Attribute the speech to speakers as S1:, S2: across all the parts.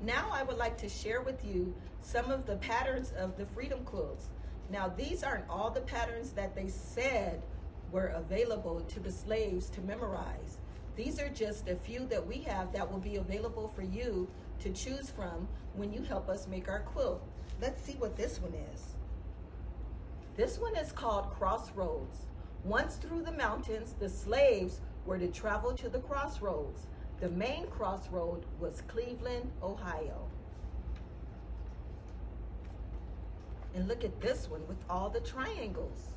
S1: Now I would like to share with you some of the patterns of the Freedom Quilts. Now these aren't all the patterns that they said were available to the slaves to memorize. These are just a few that we have that will be available for you to choose from when you help us make our quilt. Let's see what this one is. This one is called Crossroads. Once through the mountains, the slaves were to travel to the crossroads. The main crossroad was Cleveland, Ohio. And look at this one with all the triangles.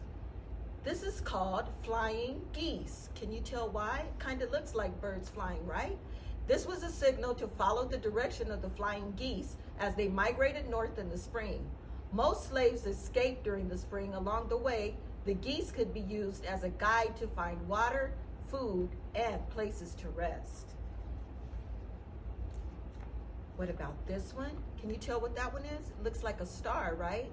S1: This is called Flying Geese. Can you tell why? It kind of looks like birds flying, right? This was a signal to follow the direction of the flying geese as they migrated north in the spring. Most slaves escaped during the spring. Along the way, the geese could be used as a guide to find water, food, and places to rest. What about this one? Can you tell what that one is? It looks like a star, right?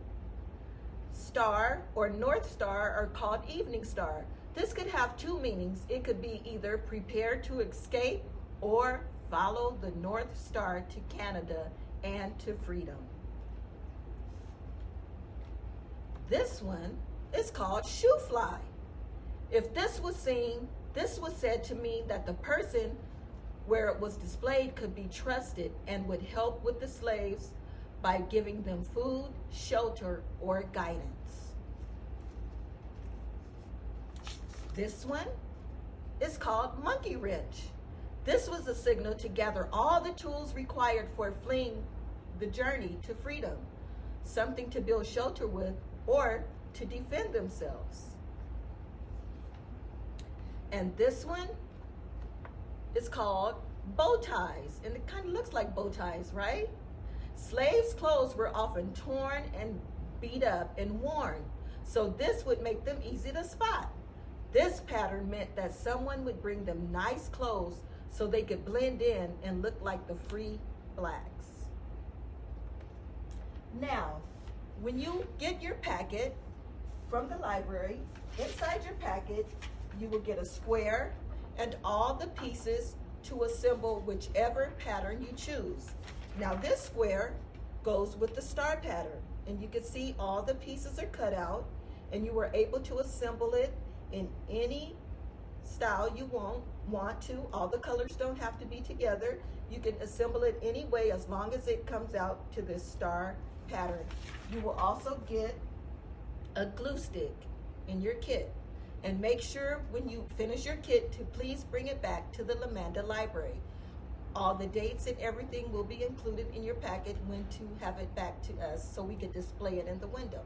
S1: Star or North Star are called evening star. This could have two meanings. It could be either prepare to escape or follow the North Star to Canada and to freedom. This one is called shoe fly. If this was seen, this was said to mean that the person where it was displayed could be trusted and would help with the slaves by giving them food, shelter, or guidance. This one is called monkey wrench. This was a signal to gather all the tools required for fleeing the journey to freedom, something to build shelter with or to defend themselves. And this one is called bow ties, and it kind of looks like bow ties, right? Slaves' clothes were often torn and beat up and worn, so this would make them easy to spot. This pattern meant that someone would bring them nice clothes so they could blend in and look like the free blacks. Now, when you get your packet from the library, inside your packet, you will get a square and all the pieces to assemble whichever pattern you choose. Now this square goes with the star pattern, and you can see all the pieces are cut out, and you were able to assemble it in any style you want to. All the colors don't have to be together. You can assemble it any way as long as it comes out to this star pattern. You will also get a glue stick in your kit. And make sure when you finish your kit to please bring it back to the Lamanda Library. All the dates and everything will be included in your packet when to have it back to us so we can display it in the window.